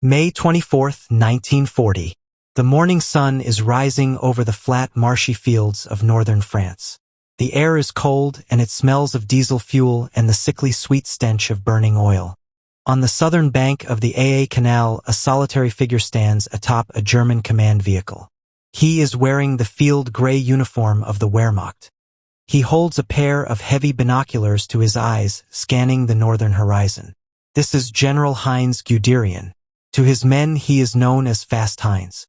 May 24, 1940. The morning sun is rising over the flat, marshy fields of northern France. The air is cold, and it smells of diesel fuel and the sickly sweet stench of burning oil. On the southern bank of the AA Canal, a solitary figure stands atop a German command vehicle. He is wearing the field gray uniform of the Wehrmacht. He holds a pair of heavy binoculars to his eyes, scanning the northern horizon. This is General Heinz Guderian. To his men he is known as Fast Heinz.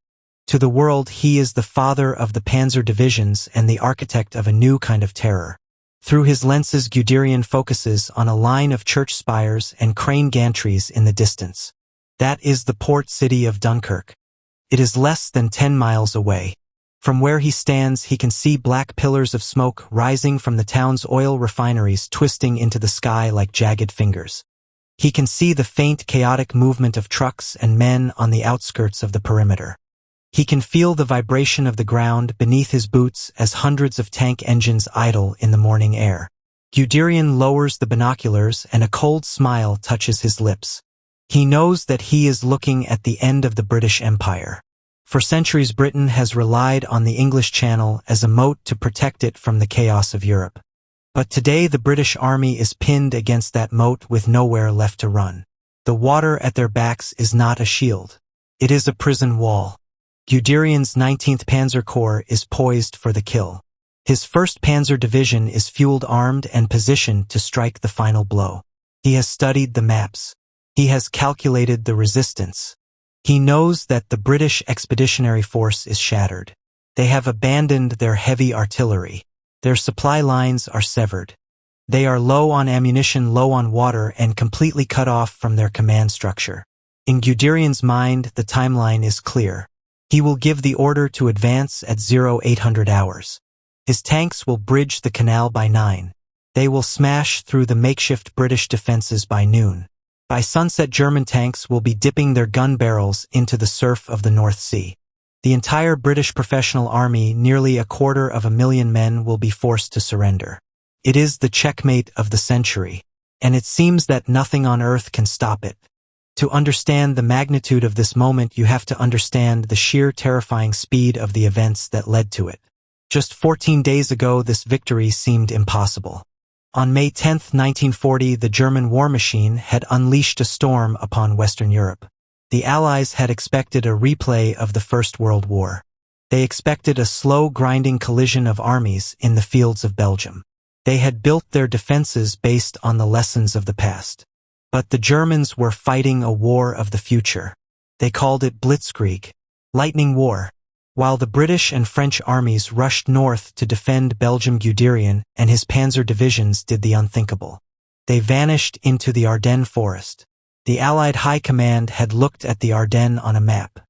To the world he is the father of the Panzer divisions and the architect of a new kind of terror. Through his lenses Guderian focuses on a line of church spires and crane gantries in the distance. That is the port city of Dunkirk. It is less than 10 miles away. From where he stands he can see black pillars of smoke rising from the town's oil refineries twisting into the sky like jagged fingers. He can see the faint, chaotic movement of trucks and men on the outskirts of the perimeter. He can feel the vibration of the ground beneath his boots as hundreds of tank engines idle in the morning air. Guderian lowers the binoculars and a cold smile touches his lips. He knows that he is looking at the end of the British Empire. For centuries Britain has relied on the English Channel as a moat to protect it from the chaos of Europe. But today the British Army is pinned against that moat with nowhere left to run. The water at their backs is not a shield. It is a prison wall. Guderian's 19th Panzer Corps is poised for the kill. His 1st Panzer Division is fueled, armed, and positioned to strike the final blow. He has studied the maps. He has calculated the resistance. He knows that the British Expeditionary Force is shattered. They have abandoned their heavy artillery. Their supply lines are severed. They are low on ammunition, low on water, and completely cut off from their command structure. In Guderian's mind, the timeline is clear. He will give the order to advance at 0800 hours. His tanks will bridge the canal by 9. They will smash through the makeshift British defenses by noon. By sunset, German tanks will be dipping their gun barrels into the surf of the North Sea. The entire British professional army, nearly 250,000 men, will be forced to surrender. It is the checkmate of the century, and it seems that nothing on earth can stop it. To understand the magnitude of this moment, you have to understand the sheer terrifying speed of the events that led to it. Just 14 days ago, this victory seemed impossible. On May 10, 1940, the German war machine had unleashed a storm upon Western Europe. The Allies had expected a replay of the First World War. They expected a slow, grinding collision of armies in the fields of Belgium. They had built their defenses based on the lessons of the past. But the Germans were fighting a war of the future. They called it Blitzkrieg, lightning war. While the British and French armies rushed north to defend Belgium, Guderian and his panzer divisions did the unthinkable. They vanished into the Ardennes forest. The Allied High Command had looked at the Ardennes on a map.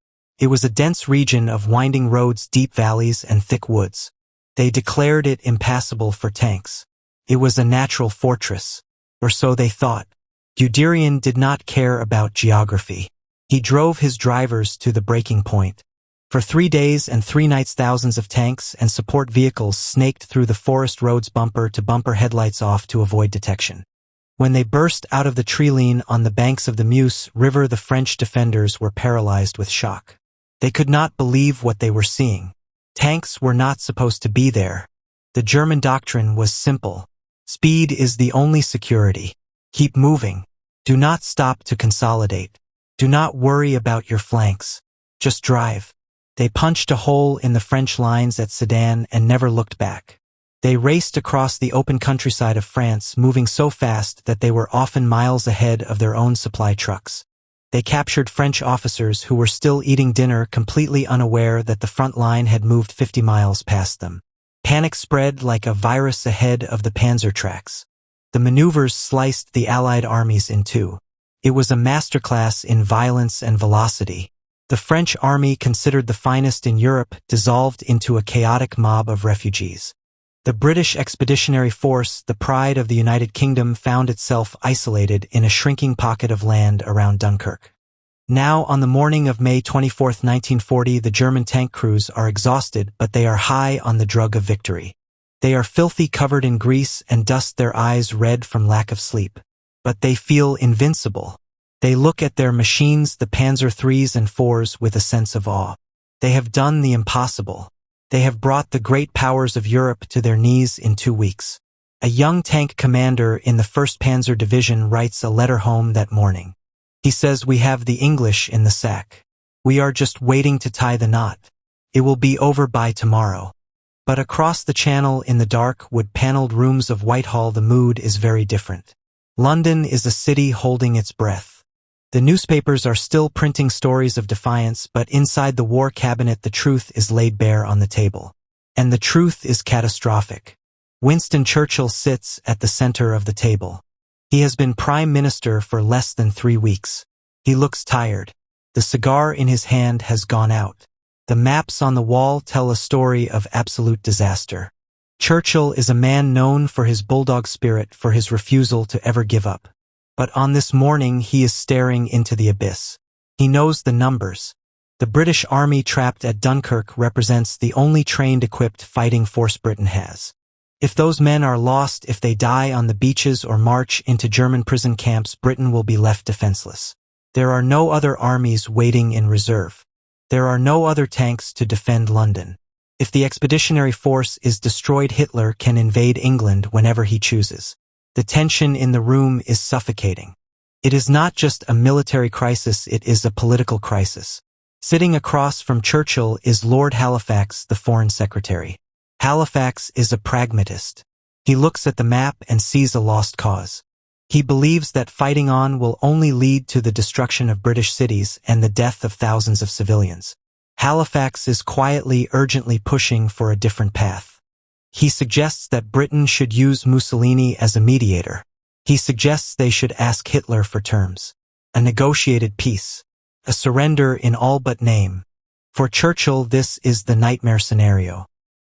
It was a dense region of winding roads, deep valleys, and thick woods. They declared it impassable for tanks. It was a natural fortress, or so they thought. Guderian did not care about geography. He drove his drivers to the breaking point. For 3 days and 3 nights, thousands of tanks and support vehicles snaked through the forest roads, bumper to bumper, headlights off to avoid detection. When they burst out of the treeline on the banks of the Meuse River, the French defenders were paralyzed with shock. They could not believe what they were seeing. Tanks were not supposed to be there. The German doctrine was simple. Speed is the only security. Keep moving. Do not stop to consolidate. Do not worry about your flanks. Just drive. They punched a hole in the French lines at Sedan and never looked back. They raced across the open countryside of France, moving so fast that they were often miles ahead of their own supply trucks. They captured French officers who were still eating dinner, completely unaware that the front line had moved 50 miles past them. Panic spread like a virus ahead of the Panzer tracks. The maneuvers sliced the Allied armies in two. It was a masterclass in violence and velocity. The French army, considered the finest in Europe, dissolved into a chaotic mob of refugees. The British Expeditionary Force, the pride of the United Kingdom, found itself isolated in a shrinking pocket of land around Dunkirk. Now, on the morning of May 24, 1940, the German tank crews are exhausted, but they are high on the drug of victory. They are filthy, covered in grease and dust, their eyes red from lack of sleep. But they feel invincible. They look at their machines, the Panzer IIIs and IVs, with a sense of awe. They have done the impossible. They have brought the great powers of Europe to their knees in 2 weeks. A young tank commander in the 1st Panzer Division writes a letter home that morning. He says, "We have the English in the sack. We are just waiting to tie the knot. It will be over by tomorrow." But across the channel in the dark wood-paneled rooms of Whitehall the mood is very different. London is a city holding its breath. The newspapers are still printing stories of defiance, but inside the War Cabinet the truth is laid bare on the table. And the truth is catastrophic. Winston Churchill sits at the center of the table. He has been Prime Minister for less than 3 weeks. He looks tired. The cigar in his hand has gone out. The maps on the wall tell a story of absolute disaster. Churchill is a man known for his bulldog spirit, for his refusal to ever give up. But on this morning he is staring into the abyss. He knows the numbers. The British Army trapped at Dunkirk represents the only trained, equipped fighting force Britain has. If those men are lost, if they die on the beaches or march into German prison camps, Britain will be left defenseless. There are no other armies waiting in reserve. There are no other tanks to defend London. If the Expeditionary Force is destroyed, Hitler can invade England whenever he chooses. The tension in the room is suffocating. It is not just a military crisis, it is a political crisis. Sitting across from Churchill is Lord Halifax, the Foreign Secretary. Halifax is a pragmatist. He looks at the map and sees a lost cause. He believes that fighting on will only lead to the destruction of British cities and the death of thousands of civilians. Halifax is quietly, urgently pushing for a different path. He suggests that Britain should use Mussolini as a mediator. He suggests they should ask Hitler for terms. A negotiated peace. A surrender in all but name. For Churchill, this is the nightmare scenario.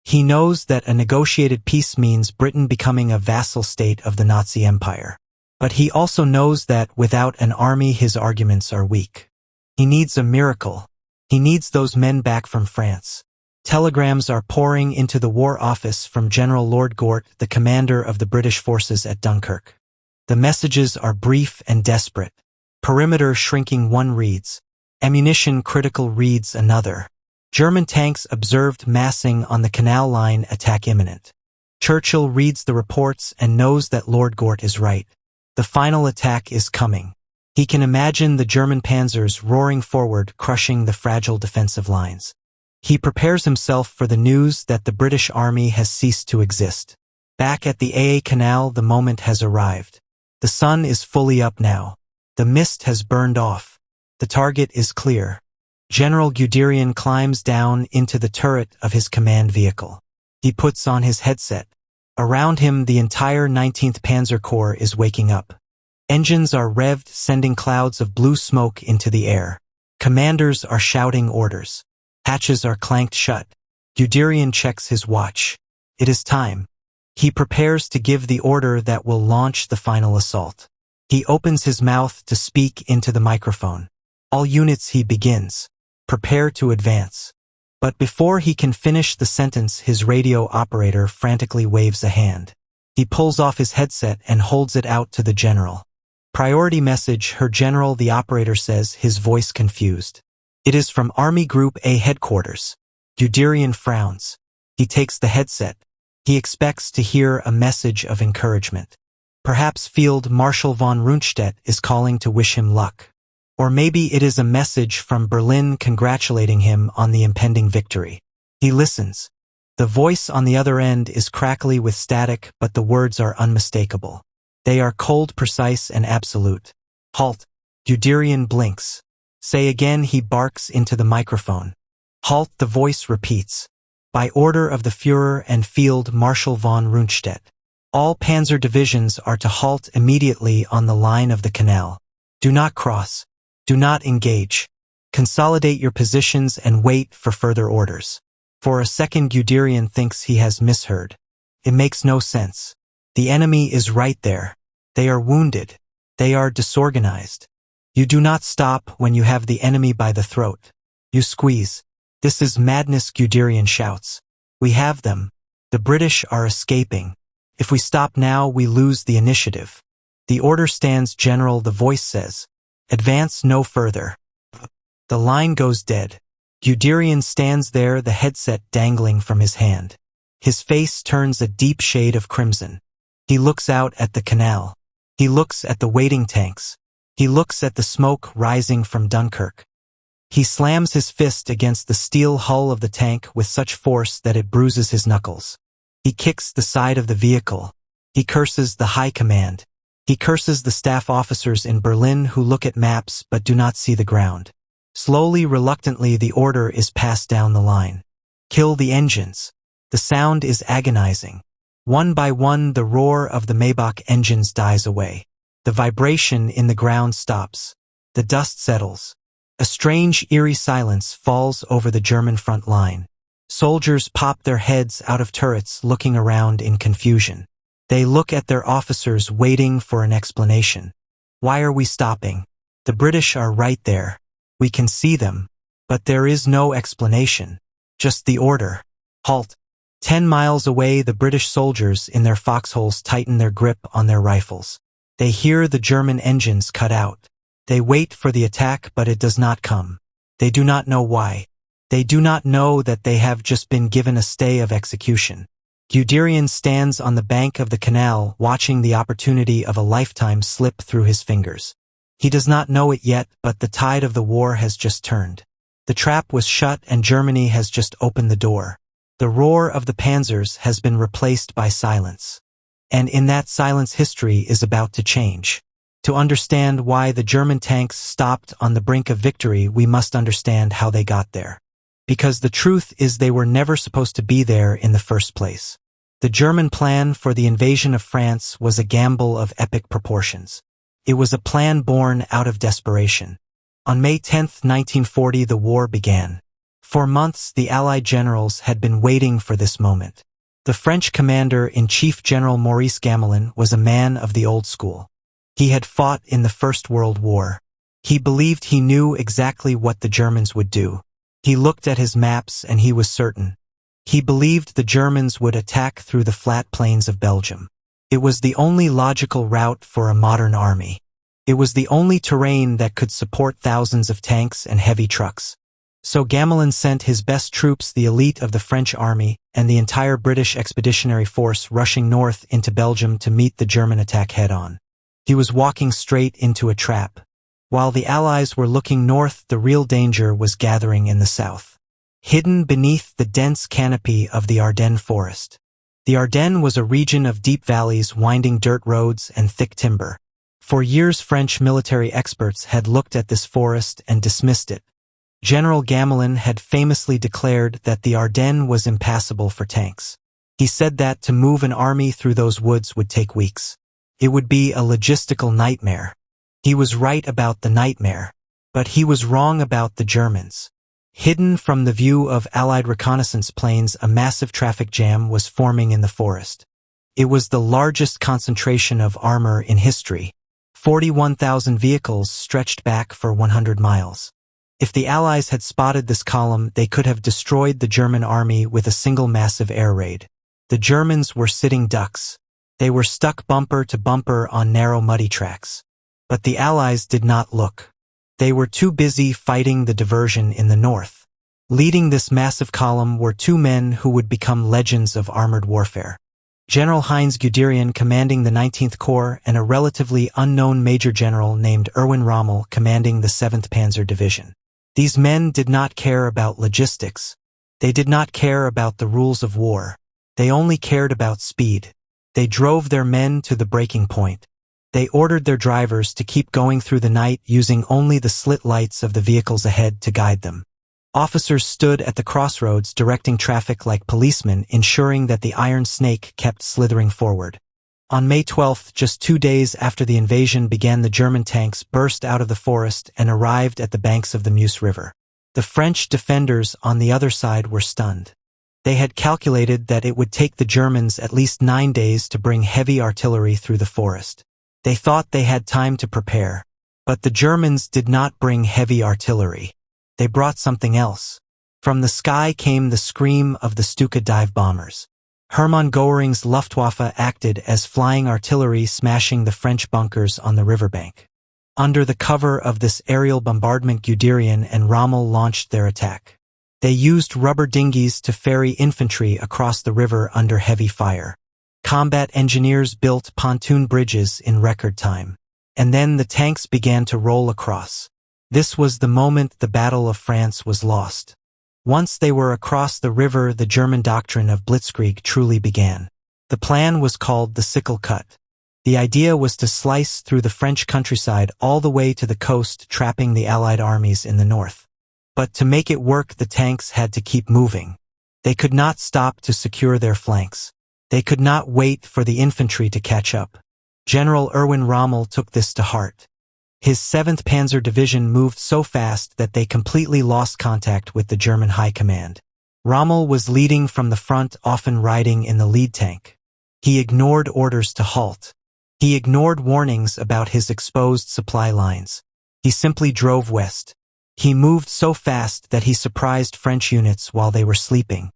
He knows that a negotiated peace means Britain becoming a vassal state of the Nazi Empire. But he also knows that without an army his arguments are weak. He needs a miracle. He needs those men back from France. Telegrams are pouring into the War Office from General Lord Gort, the commander of the British forces at Dunkirk. The messages are brief and desperate. Perimeter shrinking, one reads. Ammunition critical reads another. German tanks observed massing on the canal line, attack imminent. Churchill reads the reports and knows that Lord Gort is right. The final attack is coming. He can imagine the German panzers roaring forward, crushing the fragile defensive lines. He prepares himself for the news that the British Army has ceased to exist. Back at the AA Canal, the moment has arrived. The sun is fully up now. The mist has burned off. The target is clear. General Guderian climbs down into the turret of his command vehicle. He puts on his headset. Around him, the entire 19th Panzer Corps is waking up. Engines are revved, sending clouds of blue smoke into the air. Commanders are shouting orders. Hatches are clanked shut. Guderian checks his watch. It is time. He prepares to give the order that will launch the final assault. He opens his mouth to speak into the microphone. All units, he begins. Prepare to advance. But before he can finish the sentence, his radio operator frantically waves a hand. He pulls off his headset and holds it out to the general. Priority message, Her General, the operator says, his voice confused. It is from Army Group A headquarters. Guderian frowns. He takes the headset. He expects to hear a message of encouragement. Perhaps Field Marshal von Rundstedt is calling to wish him luck. Or maybe it is a message from Berlin congratulating him on the impending victory. He listens. The voice on the other end is crackly with static, but the words are unmistakable. They are cold, precise, and absolute. Halt. Guderian blinks. Say again, he barks into the microphone. Halt, the voice repeats. By order of the Führer and Field Marshal von Rundstedt. All panzer divisions are to halt immediately on the line of the canal. Do not cross. Do not engage. Consolidate your positions and wait for further orders. For a second, Guderian thinks he has misheard. It makes no sense. The enemy is right there. They are wounded. They are disorganized. You do not stop when you have the enemy by the throat. You squeeze. This is madness, Guderian shouts. We have them. The British are escaping. If we stop now, we lose the initiative. The order stands, General, the voice says. Advance no further. The line goes dead. Guderian stands there, the headset dangling from his hand. His face turns a deep shade of crimson. He looks out at the canal. He looks at the waiting tanks. He looks at the smoke rising from Dunkirk. He slams his fist against the steel hull of the tank with such force that it bruises his knuckles. He kicks the side of the vehicle. He curses the high command. He curses the staff officers in Berlin who look at maps but do not see the ground. Slowly, reluctantly, the order is passed down the line. Kill the engines. The sound is agonizing. One by one, the roar of the Maybach engines dies away. The vibration in the ground stops. The dust settles. A strange, eerie silence falls over the German front line. Soldiers pop their heads out of turrets, looking around in confusion. They look at their officers, waiting for an explanation. Why are we stopping? The British are right there. We can see them. But there is no explanation. Just the order. Halt. 10 miles away, the British soldiers in their foxholes tighten their grip on their rifles. They hear the German engines cut out. They wait for the attack, but it does not come. They do not know why. They do not know that they have just been given a stay of execution. Guderian stands on the bank of the canal, watching the opportunity of a lifetime slip through his fingers. He does not know it yet, but the tide of the war has just turned. The trap was shut and Germany has just opened the door. The roar of the Panzers has been replaced by silence. And in that silence, history is about to change. To understand why the German tanks stopped on the brink of victory, we must understand how they got there. Because the truth is, they were never supposed to be there in the first place. The German plan for the invasion of France was a gamble of epic proportions. It was a plan born out of desperation. On May 10, 1940, the war began. For months, the Allied generals had been waiting for this moment. The French commander-in-chief, General Maurice Gamelin, was a man of the old school. He had fought in the First World War. He believed he knew exactly what the Germans would do. He looked at his maps and he was certain. He believed the Germans would attack through the flat plains of Belgium. It was the only logical route for a modern army. It was the only terrain that could support thousands of tanks and heavy trucks. So Gamelin sent his best troops, the elite of the French army, and the entire British Expeditionary Force rushing north into Belgium to meet the German attack head-on. He was walking straight into a trap. While the Allies were looking north, the real danger was gathering in the south. Hidden beneath the dense canopy of the Ardennes forest. The Ardennes was a region of deep valleys, winding dirt roads, and thick timber. For years, French military experts had looked at this forest and dismissed it. General Gamelin had famously declared that the Ardennes was impassable for tanks. He said that to move an army through those woods would take weeks. It would be a logistical nightmare. He was right about the nightmare, but he was wrong about the Germans. Hidden from the view of Allied reconnaissance planes, a massive traffic jam was forming in the forest. It was the largest concentration of armor in history. 41,000 vehicles stretched back for 100 miles. If the Allies had spotted this column, they could have destroyed the German army with a single massive air raid. The Germans were sitting ducks. They were stuck bumper to bumper on narrow, muddy tracks. But the Allies did not look. They were too busy fighting the diversion in the north. Leading this massive column were two men who would become legends of armored warfare. General Heinz Guderian commanding the 19th Corps and a relatively unknown major general named Erwin Rommel commanding the 7th Panzer Division. These men did not care about logistics. They did not care about the rules of war. They only cared about speed. They drove their men to the breaking point. They ordered their drivers to keep going through the night, using only the slit lights of the vehicles ahead to guide them. Officers stood at the crossroads directing traffic like policemen, ensuring that the iron snake kept slithering forward. On May 12th, just 2 days after the invasion began, the German tanks burst out of the forest and arrived at the banks of the Meuse River. The French defenders on the other side were stunned. They had calculated that it would take the Germans at least 9 days to bring heavy artillery through the forest. They thought they had time to prepare. But the Germans did not bring heavy artillery. They brought something else. From the sky came the scream of the Stuka dive bombers. Hermann Göring's Luftwaffe acted as flying artillery, smashing the French bunkers on the riverbank. Under the cover of this aerial bombardment, Guderian and Rommel launched their attack. They used rubber dinghies to ferry infantry across the river under heavy fire. Combat engineers built pontoon bridges in record time. And then the tanks began to roll across. This was the moment the Battle of France was lost. Once they were across the river, the German doctrine of Blitzkrieg truly began. The plan was called the sickle cut. The idea was to slice through the French countryside all the way to the coast, trapping the Allied armies in the north. But to make it work, the tanks had to keep moving. They could not stop to secure their flanks. They could not wait for the infantry to catch up. General Erwin Rommel took this to heart. His 7th Panzer Division moved so fast that they completely lost contact with the German High Command. Rommel was leading from the front, often riding in the lead tank. He ignored orders to halt. He ignored warnings about his exposed supply lines. He simply drove west. He moved so fast that he surprised French units while they were sleeping.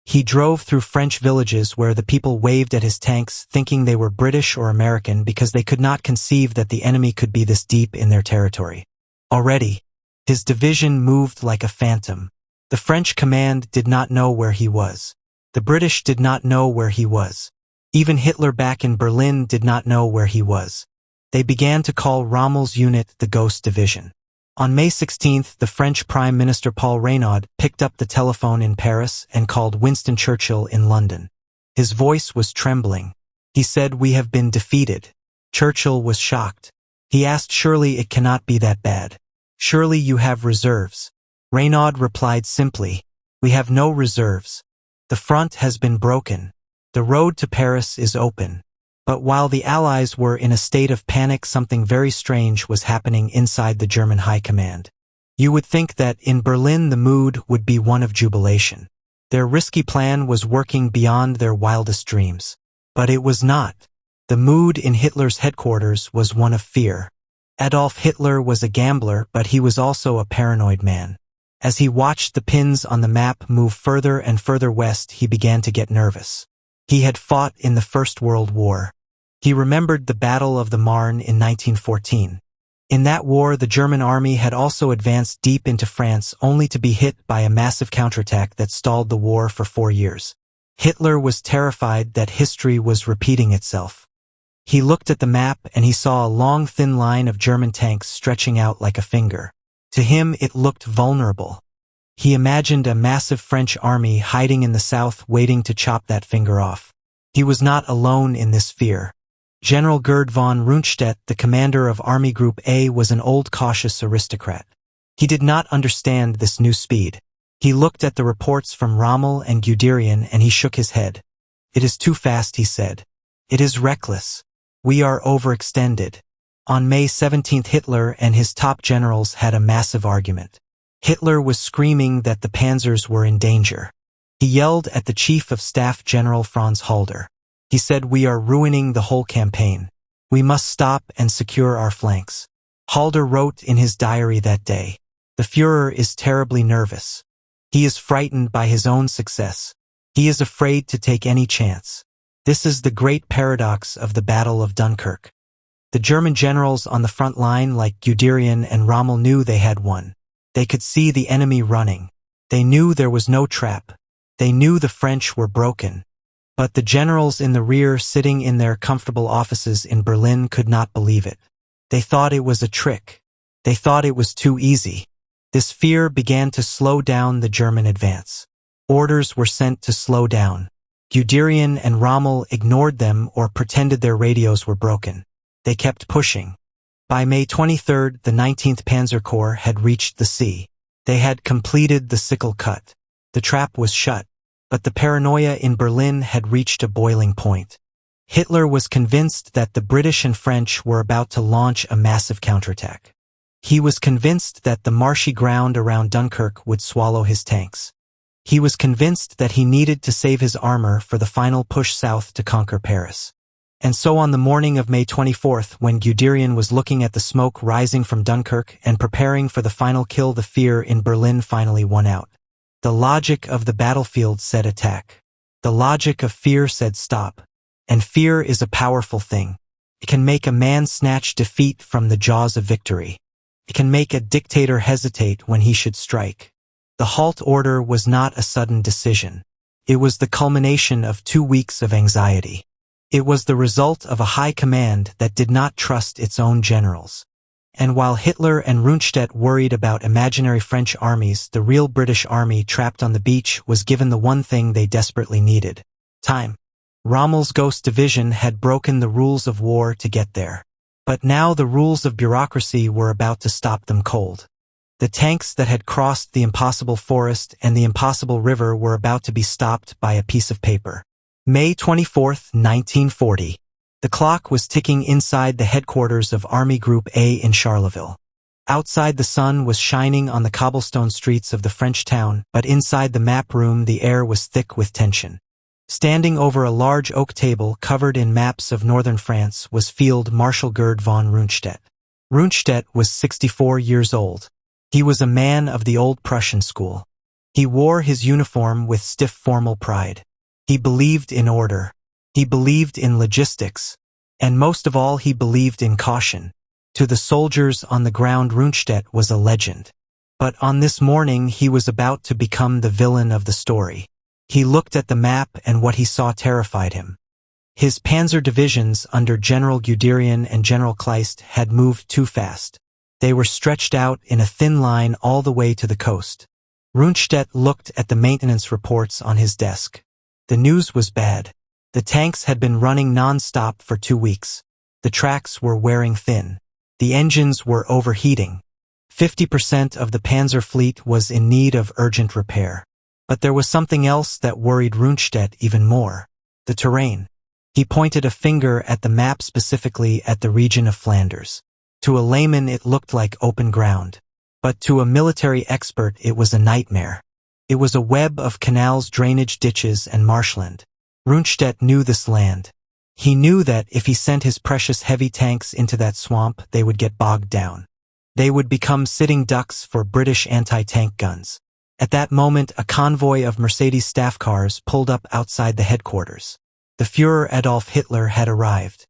He drove through French villages where the people waved at his tanks, thinking they were British or American because they could not conceive that the enemy could be this deep in their territory. Already, his division moved like a phantom. The French command did not know where he was. The British did not know where he was. Even Hitler back in Berlin did not know where he was. They began to call Rommel's unit the Ghost Division. On May 16th, the French Prime Minister Paul Reynaud picked up the telephone in Paris and called Winston Churchill in London. His voice was trembling. He said, "We have been defeated." Churchill was shocked. He asked, "Surely it cannot be that bad. Surely you have reserves." Reynaud replied simply, "We have no reserves. The front has been broken. The road to Paris is open." But while the Allies were in a state of panic, something very strange was happening inside the German High Command. You would think that in Berlin the mood would be one of jubilation. Their risky plan was working beyond their wildest dreams. But it was not. The mood in Hitler's headquarters was one of fear. Adolf Hitler was a gambler, but he was also a paranoid man. As he watched the pins on the map move further and further west, he began to get nervous. He had fought in the First World War. He remembered the Battle of the Marne in 1914. In that war, the German army had also advanced deep into France, only to be hit by a massive counterattack that stalled the war for 4 years. Hitler was terrified that history was repeating itself. He looked at the map and he saw a long, thin line of German tanks stretching out like a finger. To him, it looked vulnerable. He imagined a massive French army hiding in the south, waiting to chop that finger off. He was not alone in this fear. General Gerd von Rundstedt, the commander of Army Group A, was an old, cautious aristocrat. He did not understand this new speed. He looked at the reports from Rommel and Guderian and he shook his head. "It is too fast," he said. "It is reckless. We are overextended." On May 17th, Hitler and his top generals had a massive argument. Hitler was screaming that the Panzers were in danger. He yelled at the Chief of Staff, General Franz Halder. He said, "We are ruining the whole campaign. We must stop and secure our flanks." Halder wrote in his diary that day, "The Führer is terribly nervous. He is frightened by his own success. He is afraid to take any chance." This is the great paradox of the Battle of Dunkirk. The German generals on the front line, like Guderian and Rommel, knew they had won. They could see the enemy running. They knew there was no trap. They knew the French were broken. But the generals in the rear, sitting in their comfortable offices in Berlin, could not believe it. They thought it was a trick. They thought it was too easy. This fear began to slow down the German advance. Orders were sent to slow down. Guderian and Rommel ignored them or pretended their radios were broken. They kept pushing. By May 23rd, the 19th Panzer Corps had reached the sea. They had completed the sickle cut. The trap was shut, but the paranoia in Berlin had reached a boiling point. Hitler was convinced that the British and French were about to launch a massive counterattack. He was convinced that the marshy ground around Dunkirk would swallow his tanks. He was convinced that he needed to save his armor for the final push south to conquer Paris. And so on the morning of May 24th, when Guderian was looking at the smoke rising from Dunkirk and preparing for the final kill, the fear in Berlin finally won out. The logic of the battlefield said attack. The logic of fear said stop. And fear is a powerful thing. It can make a man snatch defeat from the jaws of victory. It can make a dictator hesitate when he should strike. The Halt Order was not a sudden decision. It was the culmination of 2 weeks of anxiety. It was the result of a high command that did not trust its own generals. And while Hitler and Rundstedt worried about imaginary French armies, the real British army trapped on the beach was given the one thing they desperately needed: time. Rommel's Ghost Division had broken the rules of war to get there. But now the rules of bureaucracy were about to stop them cold. The tanks that had crossed the impossible forest and the impossible river were about to be stopped by a piece of paper. May 24, 1940. The clock was ticking inside the headquarters of Army Group A in Charleville. Outside the sun was shining on the cobblestone streets of the French town, but inside the map room the air was thick with tension. Standing over a large oak table covered in maps of northern France was Field Marshal Gerd von Rundstedt. Rundstedt was 64 years old. He was a man of the old Prussian school. He wore his uniform with stiff formal pride. He believed in order. He believed in logistics. And most of all, he believed in caution. To the soldiers on the ground, Rundstedt was a legend. But on this morning, he was about to become the villain of the story. He looked at the map, and what he saw terrified him. His Panzer divisions under General Guderian and General Kleist had moved too fast. They were stretched out in a thin line all the way to the coast. Rundstedt looked at the maintenance reports on his desk. The news was bad. The tanks had been running non-stop for 2 weeks. The tracks were wearing thin. The engines were overheating. 50% of the Panzer fleet was in need of urgent repair. But there was something else that worried Rundstedt even more: the terrain. He pointed a finger at the map, specifically at the region of Flanders. To a layman it looked like open ground. But to a military expert it was a nightmare. It was a web of canals, drainage ditches, and marshland. Rundstedt knew this land. He knew that if he sent his precious heavy tanks into that swamp, they would get bogged down. They would become sitting ducks for British anti-tank guns. At that moment, a convoy of Mercedes staff cars pulled up outside the headquarters. The Führer Adolf Hitler had arrived.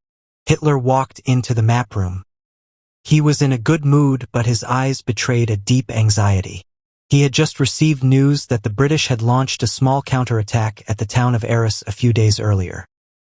Hitler walked into the map room. He was in a good mood, but his eyes betrayed a deep anxiety. He had just received news that the British had launched a small counterattack at the town of Arras a few days earlier.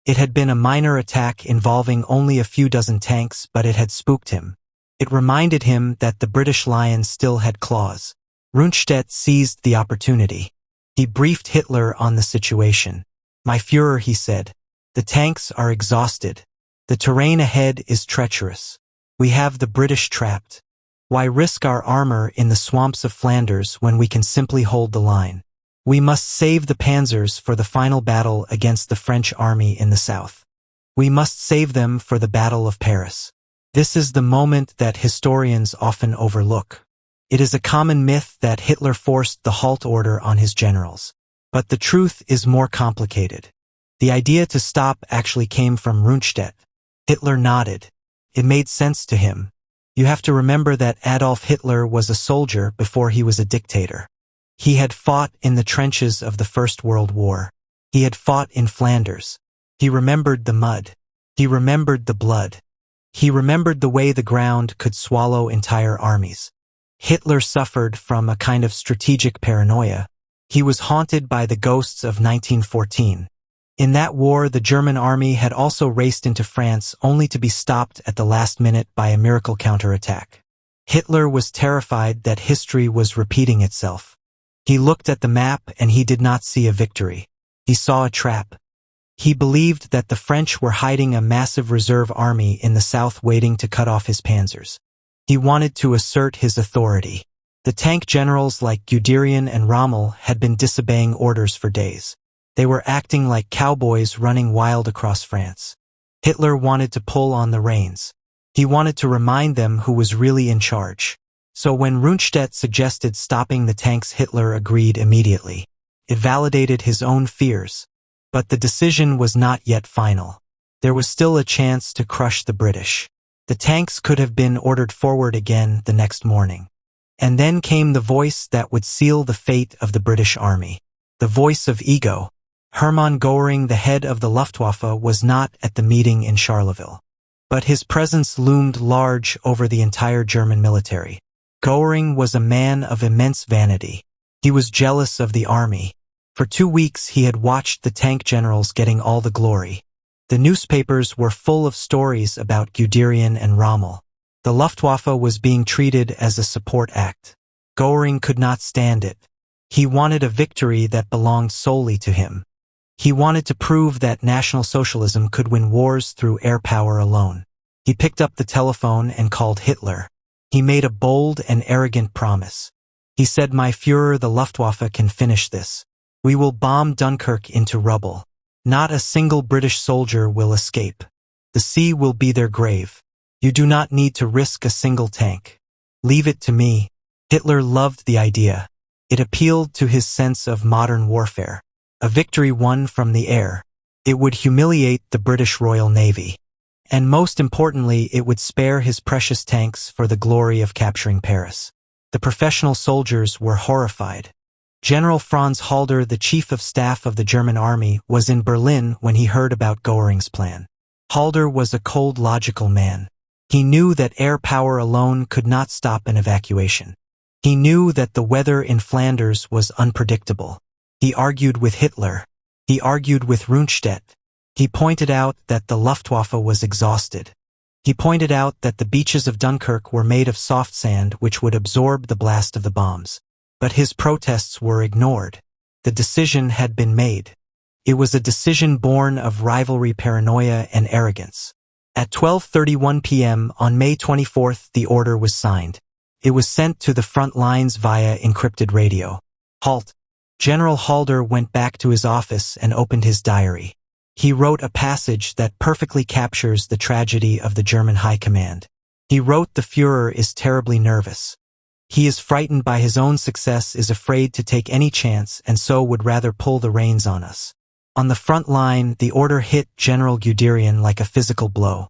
It had been a minor attack involving only a few dozen tanks, but it had spooked him. It reminded him that the British lion still had claws. Rundstedt seized the opportunity. He briefed Hitler on the situation. "My Führer," he said, "the tanks are exhausted. The terrain ahead is treacherous. We have the British trapped. Why risk our armor in the swamps of Flanders when we can simply hold the line? We must save the Panzers for the final battle against the French army in the south. We must save them for the Battle of Paris." This is the moment that historians often overlook. It is a common myth that Hitler forced the Halt Order on his generals. But the truth is more complicated. The idea to stop actually came from Rundstedt. Hitler nodded. It made sense to him. You have to remember that Adolf Hitler was a soldier before he was a dictator. He had fought in the trenches of the First World War. He had fought in Flanders. He remembered the mud. He remembered the blood. He remembered the way the ground could swallow entire armies. Hitler suffered from a kind of strategic paranoia. He was haunted by the ghosts of 1914. In that war, the German army had also raced into France only to be stopped at the last minute by a miracle counterattack. Hitler was terrified that history was repeating itself. He looked at the map and he did not see a victory. He saw a trap. He believed that the French were hiding a massive reserve army in the south waiting to cut off his panzers. He wanted to assert his authority. The tank generals like Guderian and Rommel had been disobeying orders for days. They were acting like cowboys running wild across France. Hitler wanted to pull on the reins. He wanted to remind them who was really in charge. So when Rundstedt suggested stopping the tanks, Hitler agreed immediately. It validated his own fears. But the decision was not yet final. There was still a chance to crush the British. The tanks could have been ordered forward again the next morning. And then came the voice that would seal the fate of the British army. The voice of ego. Hermann Göring, the head of the Luftwaffe, was not at the meeting in Charleville. but his presence loomed large over the entire German military. Göring was a man of immense vanity. He was jealous of the army. For 2 weeks he had watched the tank generals getting all the glory. The newspapers were full of stories about Guderian and Rommel. The Luftwaffe was being treated as a support act. Göring could not stand it. He wanted a victory that belonged solely to him. He wanted to prove that National Socialism could win wars through air power alone. He picked up the telephone and called Hitler. He made a bold and arrogant promise. He said, "My Führer, the Luftwaffe can finish this. We will bomb Dunkirk into rubble. Not a single British soldier will escape. The sea will be their grave. You do not need to risk a single tank. Leave it to me." Hitler loved the idea. It appealed to his sense of modern warfare. A victory won from the air. It would humiliate the British Royal Navy. And most importantly, it would spare his precious tanks for the glory of capturing Paris. The professional soldiers were horrified. General Franz Halder, the chief of staff of the German army, was in Berlin when he heard about Göring's plan. Halder was a cold, logical man. He knew that air power alone could not stop an evacuation. He knew that the weather in Flanders was unpredictable. He argued with Hitler. He argued with Rundstedt. He pointed out that the Luftwaffe was exhausted. He pointed out that the beaches of Dunkirk were made of soft sand which would absorb the blast of the bombs. But his protests were ignored. The decision had been made. It was a decision born of rivalry, paranoia, and arrogance. At 12:31 p.m. on May 24th, the order was signed. It was sent to the front lines via encrypted radio. Halt. General Halder went back to his office and opened his diary. He wrote a passage that perfectly captures the tragedy of the German High Command. He wrote, "The Führer is terribly nervous. He is frightened by his own success, is afraid to take any chance, and so would rather pull the reins on us." On the front line, the order hit General Guderian like a physical blow.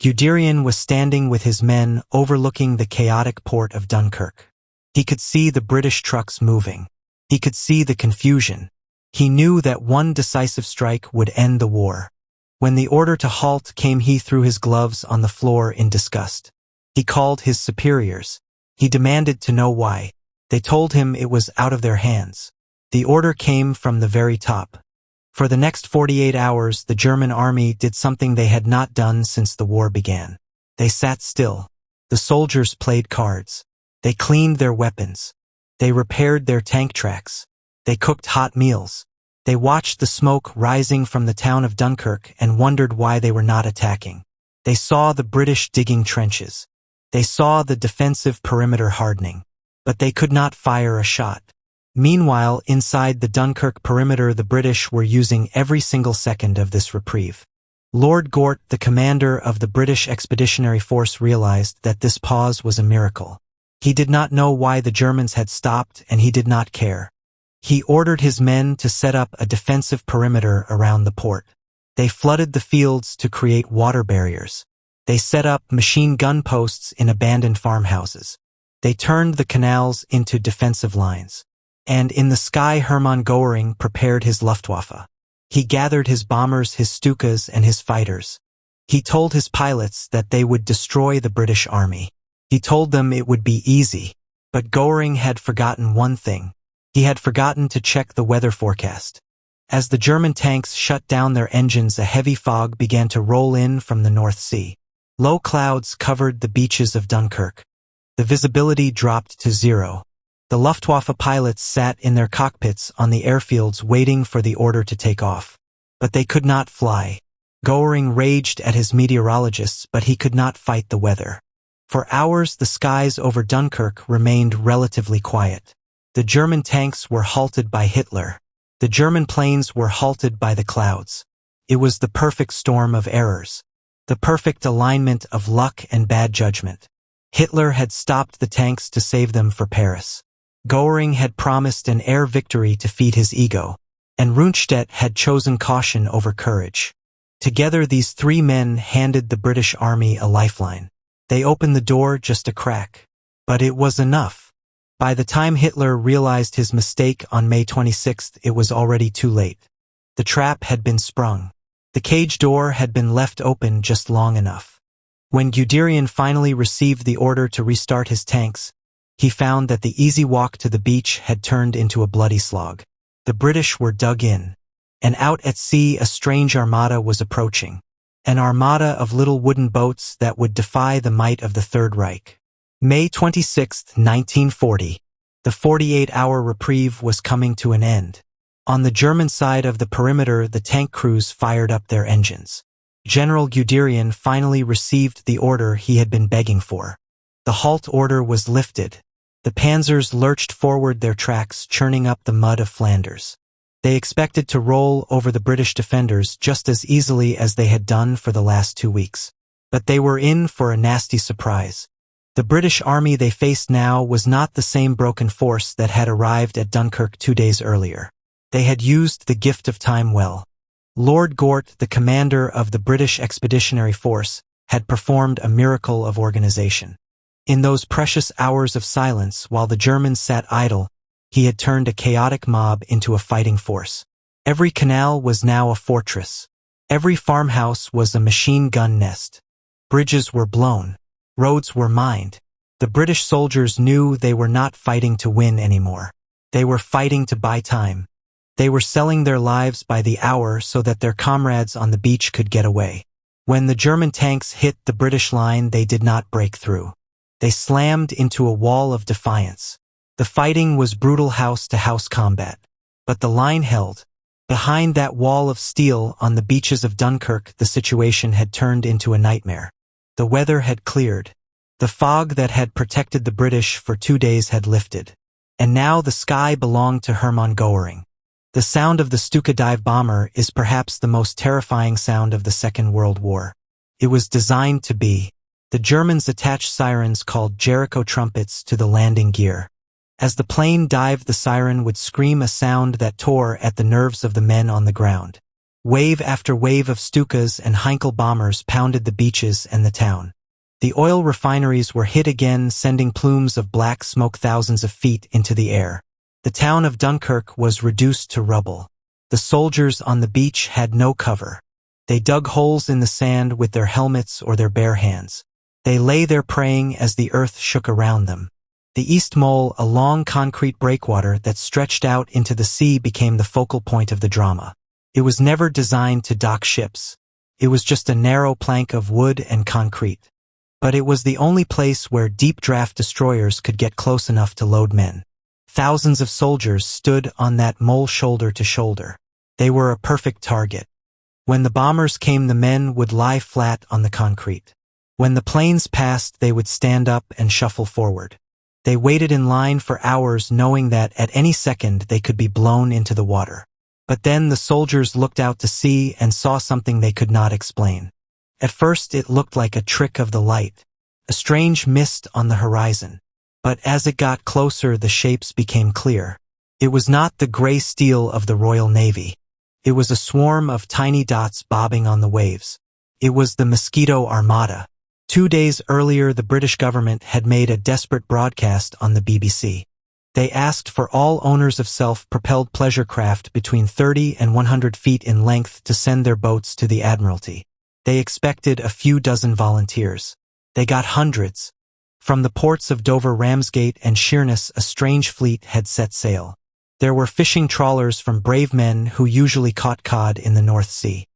Guderian was standing with his men overlooking the chaotic port of Dunkirk. He could see the British trucks moving. He could see the confusion. He knew that one decisive strike would end the war. When the order to halt came, he threw his gloves on the floor in disgust. He called his superiors. He demanded to know why. They told him it was out of their hands. The order came from the very top. For the next 48 hours, the German army did something they had not done since the war began. They sat still. The soldiers played cards. They cleaned their weapons. They repaired their tank tracks. They cooked hot meals. They watched the smoke rising from the town of Dunkirk and wondered why they were not attacking. They saw the British digging trenches. They saw the defensive perimeter hardening. But they could not fire a shot. Meanwhile, inside the Dunkirk perimeter, the British were using every single second of this reprieve. Lord Gort, the commander of the British Expeditionary Force, realized that this pause was a miracle. He did not know why the Germans had stopped, and he did not care. He ordered his men to set up a defensive perimeter around the port. They flooded the fields to create water barriers. They set up machine gun posts in abandoned farmhouses. They turned the canals into defensive lines. And in the sky, Hermann Göring prepared his Luftwaffe. He gathered his bombers, his Stukas, and his fighters. He told his pilots that they would destroy the British army. He told them it would be easy. But Göring had forgotten one thing. He had forgotten to check the weather forecast. As the German tanks shut down their engines, a heavy fog began to roll in from the North Sea. Low clouds covered the beaches of Dunkirk. The visibility dropped to zero. The Luftwaffe pilots sat in their cockpits on the airfields waiting for the order to take off. But they could not fly. Göring raged at his meteorologists, but he could not fight the weather. For hours, the skies over Dunkirk remained relatively quiet. The German tanks were halted by Hitler. The German planes were halted by the clouds. It was the perfect storm of errors. The perfect alignment of luck and bad judgment. Hitler had stopped the tanks to save them for Paris. Göring had promised an air victory to feed his ego. And Rundstedt had chosen caution over courage. Together, these three men handed the British army a lifeline. They opened the door just a crack. But it was enough. By the time Hitler realized his mistake on May 26th, it was already too late. The trap had been sprung. The cage door had been left open just long enough. When Guderian finally received the order to restart his tanks, he found that the easy walk to the beach had turned into a bloody slog. The British were dug in, and out at sea a strange armada was approaching. An armada of little wooden boats that would defy the might of the Third Reich. May 26, 1940. The 48-hour reprieve was coming to an end. On the German side of the perimeter, the tank crews fired up their engines. General Guderian finally received the order he had been begging for. The halt order was lifted. The Panzers lurched forward their tracks, churning up the mud of Flanders. They expected to roll over the British defenders just as easily as they had done for the last 2 weeks. But they were in for a nasty surprise. The British army they faced now was not the same broken force that had arrived at Dunkirk 2 days earlier. They had used the gift of time well. Lord Gort, the commander of the British Expeditionary Force, had performed a miracle of organization. In those precious hours of silence while the Germans sat idle, he had turned a chaotic mob into a fighting force. Every canal was now a fortress. Every farmhouse was a machine gun nest. Bridges were blown. Roads were mined. The British soldiers knew they were not fighting to win anymore. They were fighting to buy time. They were selling their lives by the hour so that their comrades on the beach could get away. When the German tanks hit the British line, they did not break through. They slammed into a wall of defiance. The fighting was brutal house-to-house combat. But the line held. Behind that wall of steel on the beaches of Dunkirk, the situation had turned into a nightmare. The weather had cleared. The fog that had protected the British for 2 days had lifted. And now the sky belonged to Hermann Göring. The sound of the Stuka dive bomber is perhaps the most terrifying sound of the Second World War. It was designed to be. The Germans attached sirens called Jericho trumpets to the landing gear. As the plane dived, the siren would scream a sound that tore at the nerves of the men on the ground. Wave after wave of Stukas and Heinkel bombers pounded the beaches and the town. The oil refineries were hit again, sending plumes of black smoke thousands of feet into the air. The town of Dunkirk was reduced to rubble. The soldiers on the beach had no cover. They dug holes in the sand with their helmets or their bare hands. They lay there praying as the earth shook around them. The East Mole, a long concrete breakwater that stretched out into the sea, became the focal point of the drama. It was never designed to dock ships. It was just a narrow plank of wood and concrete. But it was the only place where deep-draft destroyers could get close enough to load men. Thousands of soldiers stood on that mole shoulder to shoulder. They were a perfect target. When the bombers came, the men would lie flat on the concrete. When the planes passed, they would stand up and shuffle forward. They waited in line for hours, knowing that at any second they could be blown into the water. But then the soldiers looked out to sea and saw something they could not explain. At first it looked like a trick of the light, a strange mist on the horizon. But as it got closer, the shapes became clear. It was not the gray steel of the Royal Navy. It was a swarm of tiny dots bobbing on the waves. It was the Mosquito Armada. 2 days earlier, the British government had made a desperate broadcast on the BBC. They asked for all owners of self-propelled pleasure craft between 30 and 100 feet in length to send their boats to the Admiralty. They expected a few dozen volunteers. They got hundreds. From the ports of Dover, Ramsgate, and Sheerness, a strange fleet had set sail. There were fishing trawlers from brave men who usually caught cod in the North Sea.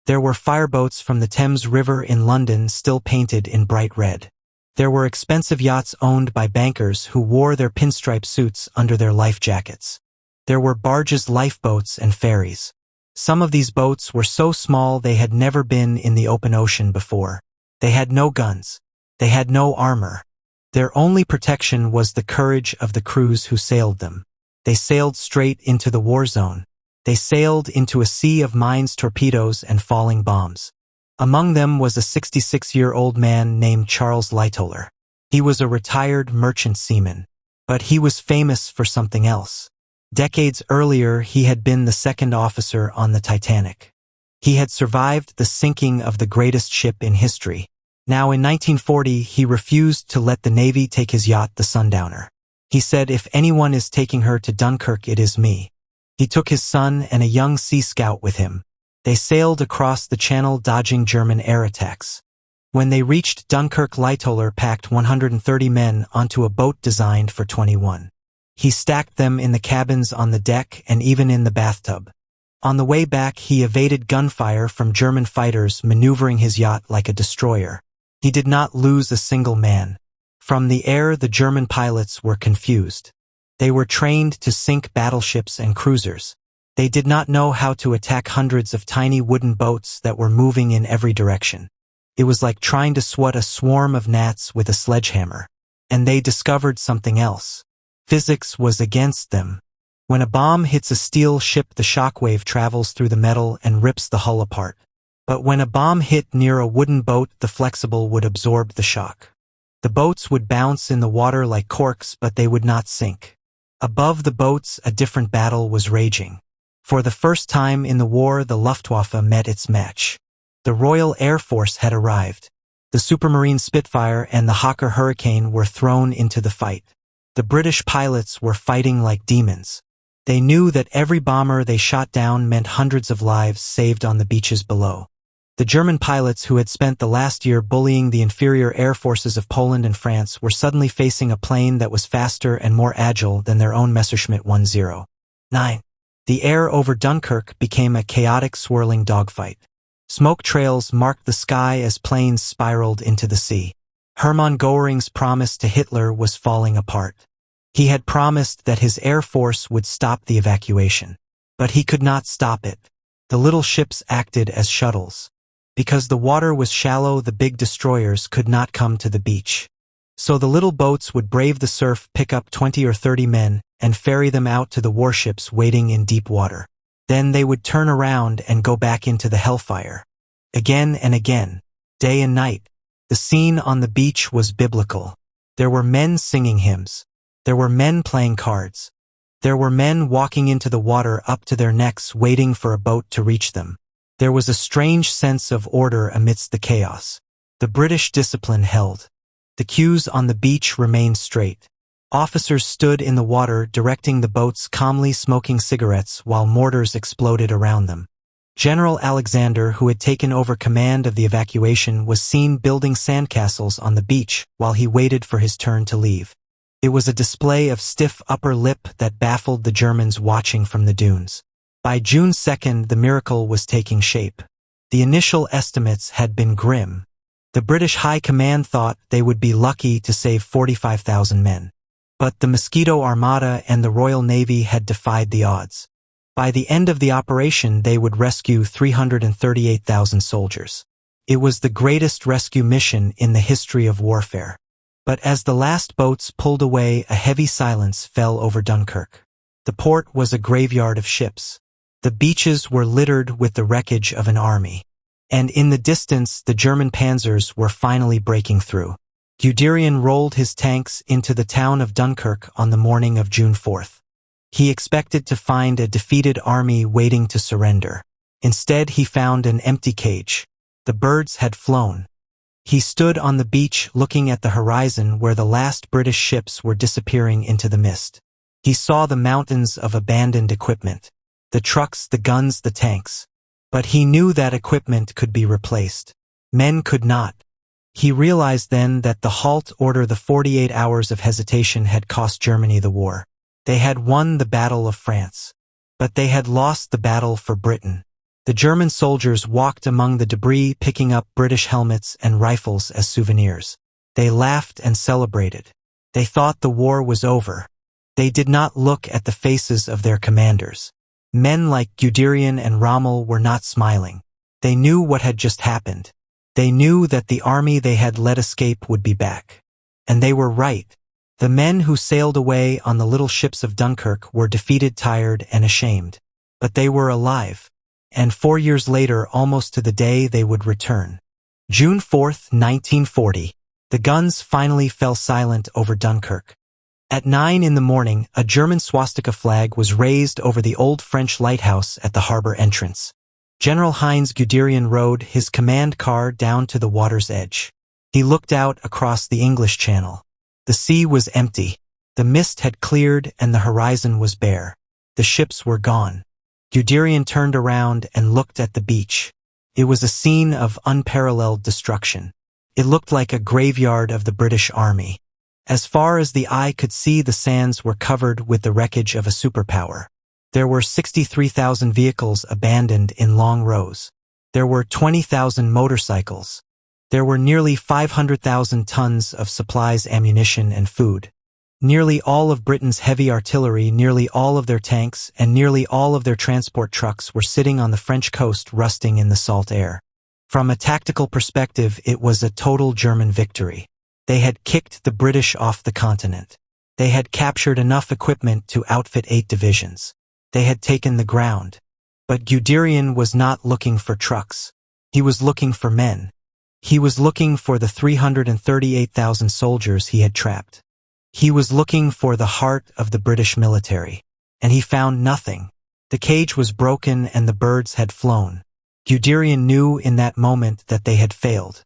There were fireboats from the Thames River in London, still painted in bright red. There were expensive yachts owned by bankers who wore their pinstripe suits under their life jackets. There were barges, lifeboats, and ferries. Some of these boats were so small they had never been in the open ocean before. They had no guns. They had no armor. Their only protection was the courage of the crews who sailed them. They sailed straight into the war zone. They sailed into a sea of mines, torpedoes, and falling bombs. Among them was a 66-year-old man named Charles Lightoller. He was a retired merchant seaman. But he was famous for something else. Decades earlier, he had been the second officer on the Titanic. He had survived the sinking of the greatest ship in history. Now, in 1940, he refused to let the Navy take his yacht, the Sundowner. He said, "If anyone is taking her to Dunkirk, it is me." He took his son and a young Sea Scout with him. They sailed across the channel, dodging German air attacks. When they reached Dunkirk, Hitler packed 130 men onto a boat designed for 21. He stacked them in the cabins, on the deck, and even in the bathtub. On the way back, he evaded gunfire from German fighters, maneuvering his yacht like a destroyer. He did not lose a single man. From the air, the German pilots were confused. They were trained to sink battleships and cruisers. They did not know how to attack hundreds of tiny wooden boats that were moving in every direction. It was like trying to swat a swarm of gnats with a sledgehammer. And they discovered something else. Physics was against them. When a bomb hits a steel ship, the shockwave travels through the metal and rips the hull apart. But when a bomb hit near a wooden boat, the flexible would absorb the shock. The boats would bounce in the water like corks, but they would not sink. Above the boats, a different battle was raging. For the first time in the war, the Luftwaffe met its match. The Royal Air Force had arrived. The Supermarine Spitfire and the Hawker Hurricane were thrown into the fight. The British pilots were fighting like demons. They knew that every bomber they shot down meant hundreds of lives saved on the beaches below. The German pilots, who had spent the last year bullying the inferior air forces of Poland and France, were suddenly facing a plane that was faster and more agile than their own Messerschmitt 109. The air over Dunkirk became a chaotic, swirling dogfight. Smoke trails marked the sky as planes spiraled into the sea. Hermann Göring's promise to Hitler was falling apart. He had promised that his air force would stop the evacuation. But he could not stop it. The little ships acted as shuttles. Because the water was shallow, the big destroyers could not come to the beach. So the little boats would brave the surf, pick up 20 or 30 men, and ferry them out to the warships waiting in deep water. Then they would turn around and go back into the hellfire. Again and again, day and night. The scene on the beach was biblical. There were men singing hymns. There were men playing cards. There were men walking into the water up to their necks, waiting for a boat to reach them. There was a strange sense of order amidst the chaos. The British discipline held. The queues on the beach remained straight. Officers stood in the water directing the boats, calmly smoking cigarettes while mortars exploded around them. General Alexander, who had taken over command of the evacuation, was seen building sandcastles on the beach while he waited for his turn to leave. It was a display of stiff upper lip that baffled the Germans watching from the dunes. By June 2nd, the miracle was taking shape. The initial estimates had been grim. The British High Command thought they would be lucky to save 45,000 men. But the Mosquito Armada and the Royal Navy had defied the odds. By the end of the operation, they would rescue 338,000 soldiers. It was the greatest rescue mission in the history of warfare. But as the last boats pulled away, a heavy silence fell over Dunkirk. The port was a graveyard of ships. The beaches were littered with the wreckage of an army. And in the distance, the German Panzers were finally breaking through. Guderian rolled his tanks into the town of Dunkirk on the morning of June 4th. He expected to find a defeated army waiting to surrender. Instead, he found an empty cage. The birds had flown. He stood on the beach looking at the horizon where the last British ships were disappearing into the mist. He saw the mountains of abandoned equipment. The trucks, the guns, the tanks. But he knew that equipment could be replaced. Men could not. He realized then that the Halt Order, the 48 hours of hesitation, had cost Germany the war. They had won the Battle of France. But they had lost the battle for Britain. The German soldiers walked among the debris, picking up British helmets and rifles as souvenirs. They laughed and celebrated. They thought the war was over. They did not look at the faces of their commanders. Men like Guderian and Rommel were not smiling. They knew what had just happened. They knew that the army they had let escape would be back. And they were right. The men who sailed away on the little ships of Dunkirk were defeated, tired, and ashamed. But they were alive. And 4 years later, almost to the day, they would return. June 4th, 1940. The guns finally fell silent over Dunkirk. At 9 in the morning, a German swastika flag was raised over the old French lighthouse at the harbor entrance. General Heinz Guderian rode his command car down to the water's edge. He looked out across the English Channel. The sea was empty. The mist had cleared and the horizon was bare. The ships were gone. Guderian turned around and looked at the beach. It was a scene of unparalleled destruction. It looked like a graveyard of the British Army. As far as the eye could see, the sands were covered with the wreckage of a superpower. There were 63,000 vehicles abandoned in long rows. There were 20,000 motorcycles. There were nearly 500,000 tons of supplies, ammunition, and food. Nearly all of Britain's heavy artillery, nearly all of their tanks, and nearly all of their transport trucks were sitting on the French coast, rusting in the salt air. From a tactical perspective, it was a total German victory. They had kicked the British off the continent. They had captured enough equipment to outfit 8 divisions. They had taken the ground. But Guderian was not looking for trucks. He was looking for men. He was looking for the 338,000 soldiers he had trapped. He was looking for the heart of the British military. And he found nothing. The cage was broken and the birds had flown. Guderian knew in that moment that they had failed.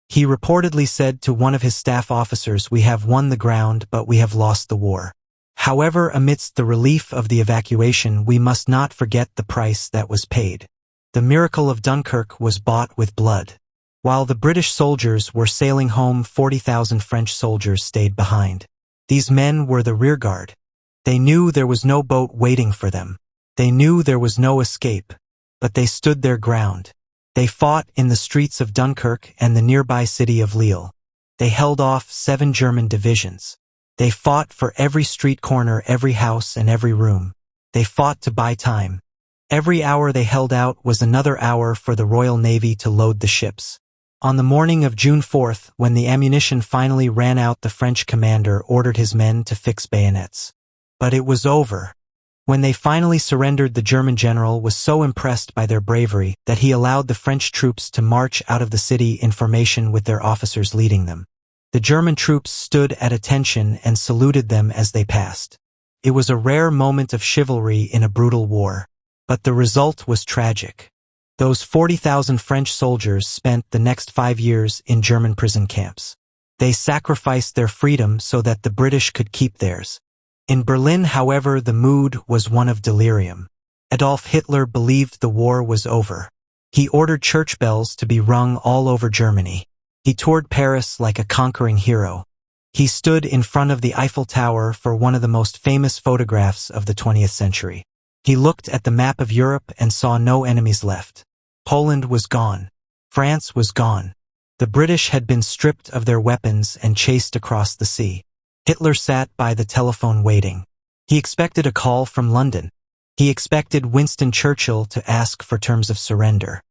He reportedly said to one of his staff officers, "We have won the ground, but we have lost the war." However, amidst the relief of the evacuation, we must not forget the price that was paid. The miracle of Dunkirk was bought with blood. While the British soldiers were sailing home, 40,000 French soldiers stayed behind. These men were the rearguard. They knew there was no boat waiting for them. They knew there was no escape. But they stood their ground. They fought in the streets of Dunkirk and the nearby city of Lille. They held off 7 German divisions. They fought for every street corner, every house, and every room. They fought to buy time. Every hour they held out was another hour for the Royal Navy to load the ships. On the morning of June 4th, when the ammunition finally ran out, the French commander ordered his men to fix bayonets. But it was over. When they finally surrendered, the German general was so impressed by their bravery that he allowed the French troops to march out of the city in formation with their officers leading them. The German troops stood at attention and saluted them as they passed. It was a rare moment of chivalry in a brutal war. But the result was tragic. Those 40,000 French soldiers spent the next 5 years in German prison camps. They sacrificed their freedom so that the British could keep theirs. In Berlin, however, the mood was one of delirium. Adolf Hitler believed the war was over. He ordered church bells to be rung all over Germany. He toured Paris like a conquering hero. He stood in front of the Eiffel Tower for one of the most famous photographs of the 20th century. He looked at the map of Europe and saw no enemies left. Poland was gone. France was gone. The British had been stripped of their weapons and chased across the sea. Hitler sat by the telephone waiting. He expected a call from London. He expected Winston Churchill to ask for terms of surrender.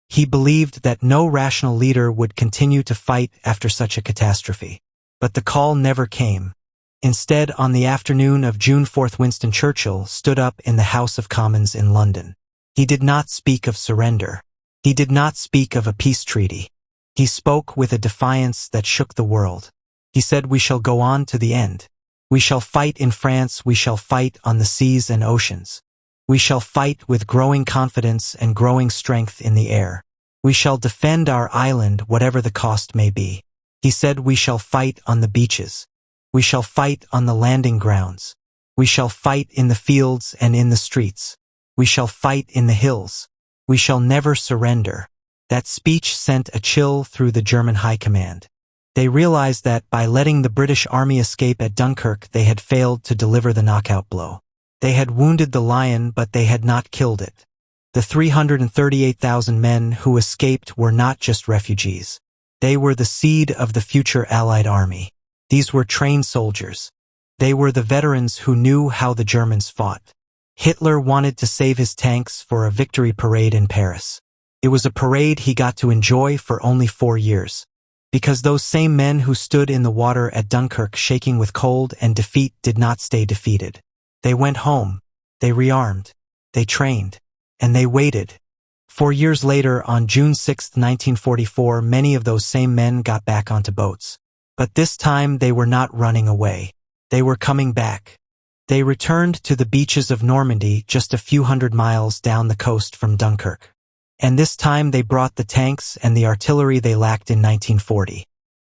He believed that no rational leader would continue to fight after such a catastrophe. But the call never came. Instead, on the afternoon of June 4th, Winston Churchill stood up in the House of Commons in London. He did not speak of surrender. He did not speak of a peace treaty. He spoke with a defiance that shook the world. He said, "We shall go on to the end. We shall fight in France. We shall fight on the seas and oceans. We shall fight with growing confidence and growing strength in the air. We shall defend our island whatever the cost may be." He said, "We shall fight on the beaches. We shall fight on the landing grounds. We shall fight in the fields and in the streets. We shall fight in the hills. We shall never surrender." That speech sent a chill through the German high command. They realized that by letting the British army escape at Dunkirk, they had failed to deliver the knockout blow. They had wounded the lion, but they had not killed it. The 338,000 men who escaped were not just refugees. They were the seed of the future Allied army. These were trained soldiers. They were the veterans who knew how the Germans fought. Hitler wanted to save his tanks for a victory parade in Paris. It was a parade he got to enjoy for only 4 years. Because those same men who stood in the water at Dunkirk shaking with cold and defeat did not stay defeated. They went home. They rearmed. They trained. And they waited. 4 years later, on June 6, 1944, many of those same men got back onto boats. But this time they were not running away. They were coming back. They returned to the beaches of Normandy, just a few hundred miles down the coast from Dunkirk. And this time they brought the tanks and the artillery they lacked in 1940.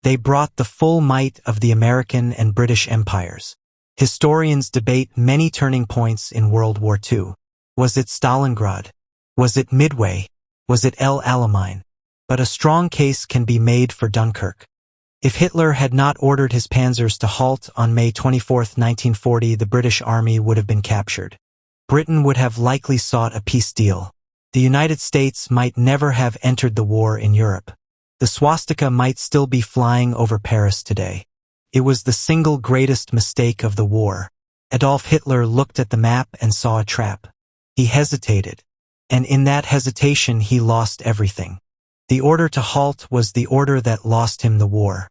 They brought the full might of the American and British empires. Historians debate many turning points in World War II. Was it Stalingrad? Was it Midway? Was it El Alamein? But a strong case can be made for Dunkirk. If Hitler had not ordered his panzers to halt on May 24, 1940, the British army would have been captured. Britain would have likely sought a peace deal. The United States might never have entered the war in Europe. The swastika might still be flying over Paris today. It was the single greatest mistake of the war. Adolf Hitler looked at the map and saw a trap. He hesitated, and in that hesitation he lost everything. The order to halt was the order that lost him the war.